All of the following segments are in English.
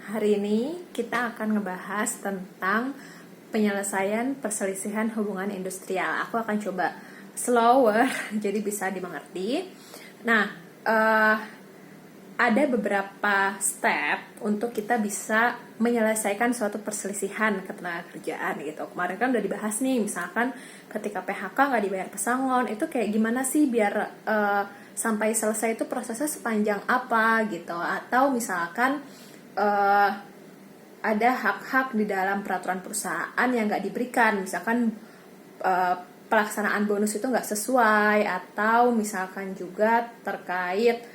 Hari ini kita akan ngebahas tentang penyelesaian perselisihan hubungan industrial. Aku akan coba slower, jadi bisa dimengerti. Nah, ada beberapa step untuk kita bisa menyelesaikan suatu perselisihan ketenagakerjaan gitu. Kemarin kan udah dibahas nih, misalkan ketika PHK nggak dibayar pesangon, itu kayak gimana sih biar sampai selesai itu prosesnya sepanjang apa gitu. Atau misalkan ada hak-hak di dalam peraturan perusahaan yang nggak diberikan, misalkan pelaksanaan bonus itu nggak sesuai, atau misalkan juga terkait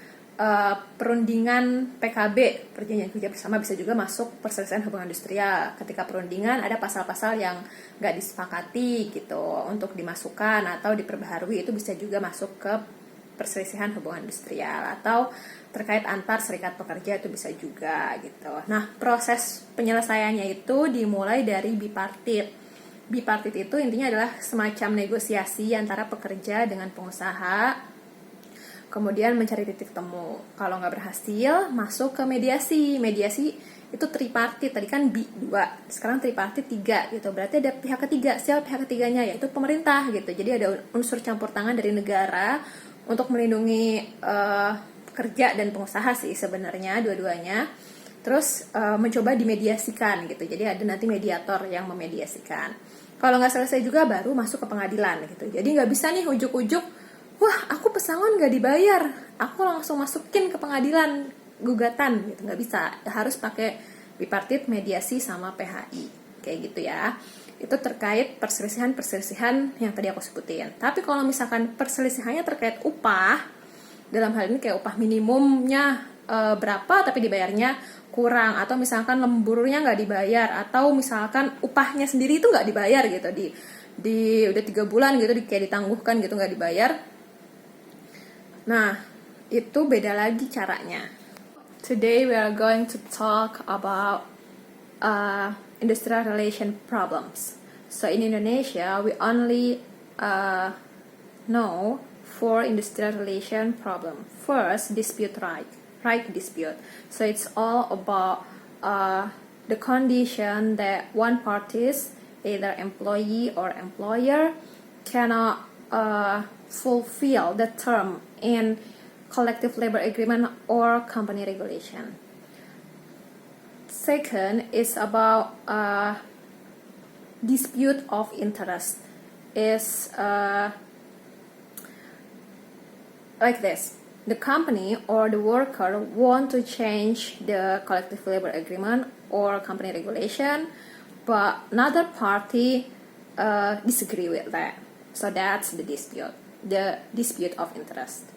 perundingan PKB, perjanjian kerja bersama, bisa juga masuk perselisihan hubungan industrial. Ketika perundingan ada pasal-pasal yang nggak disepakati gitu untuk dimasukkan atau diperbaharui, itu bisa juga masuk ke perselisihan hubungan industrial. Atau terkait antar serikat pekerja itu bisa juga gitu. Nah, proses penyelesaiannya itu dimulai dari bipartit. Bipartit itu intinya adalah semacam negosiasi antara pekerja dengan pengusaha, kemudian mencari titik temu. Kalau nggak berhasil, masuk ke mediasi. Mediasi itu tripartit, tadi kan B2, sekarang tripartit 3 gitu. Berarti ada pihak ketiga. Siapa pihak ketiganya? Yaitu pemerintah gitu. Jadi ada unsur campur tangan dari negara untuk melindungi kerja dan pengusaha sih sebenarnya dua-duanya. Terus mencoba dimediasikan gitu. Jadi ada nanti mediator yang memediasikan. Kalau nggak selesai juga baru masuk ke pengadilan gitu. Jadi nggak bisa nih ujuk-ujuk, wah aku pesangon nggak dibayar, aku langsung masukin ke pengadilan gugatan gitu. Nggak bisa, harus pakai bipartit, mediasi, sama PHI kayak gitu ya. Itu terkait perselisihan yang tadi aku sebutin. Tapi kalau misalkan perselisihannya terkait upah, dalam hal ini kayak upah minimumnya berapa tapi dibayarnya kurang, atau misalkan lemburnya nggak dibayar, atau misalkan upahnya sendiri itu nggak dibayar gitu, di udah 3 bulan gitu kayak ditangguhkan gitu nggak dibayar. Nah, itu beda lagi caranya. Today we are going to talk about industrial relation problems. So in Indonesia we only know 4 industrial relation problem. First, dispute right dispute. So it's all about the condition that one parties, either employee or employer, cannot fulfill the term in collective labor agreement or company regulation. Second is about dispute of interest. Is like this: the company or the worker want to change the collective labor agreement or company regulation, but another party disagree with that. So that's the dispute of interest.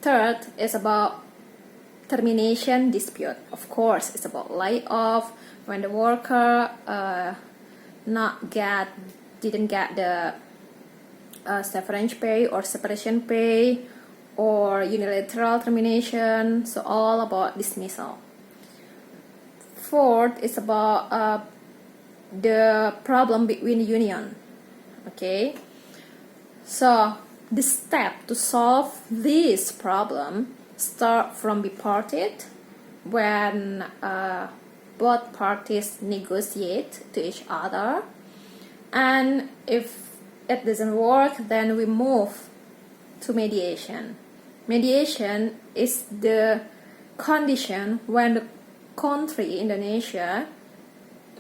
Third is about termination dispute. Of course, it's about layoff, when the worker didn't get the severance pay or separation pay, or unilateral termination. So all about dismissal. Fourth is about the problem between union. Okay, so the step to solve this problem start from bipartit, when both parties negotiate to each other, and if it doesn't work, then we move to mediation. Mediation is the condition when the country, Indonesia,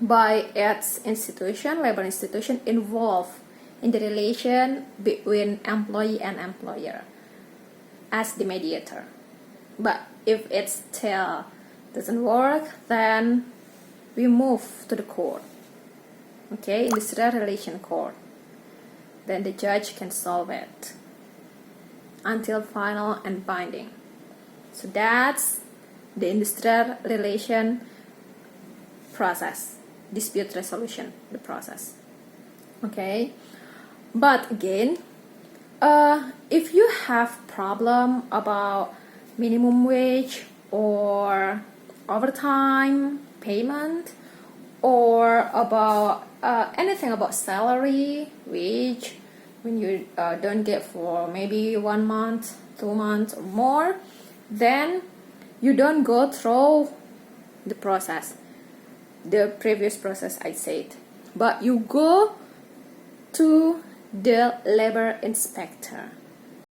by its institution, labor institution, involved in the relation between employee and employer as the mediator. But if it still doesn't work, then we move to the court. Okay, industrial relation court. Then the judge can solve it until final and binding. So that's the industrial relation process, dispute resolution, the process. Okay, but again, if you have problem about minimum wage or overtime payment, or about anything about salary, wage, when you don't get for maybe 1 month, 2 months or more, then you don't go through the process. the previous process I said, but you go to the labor inspector.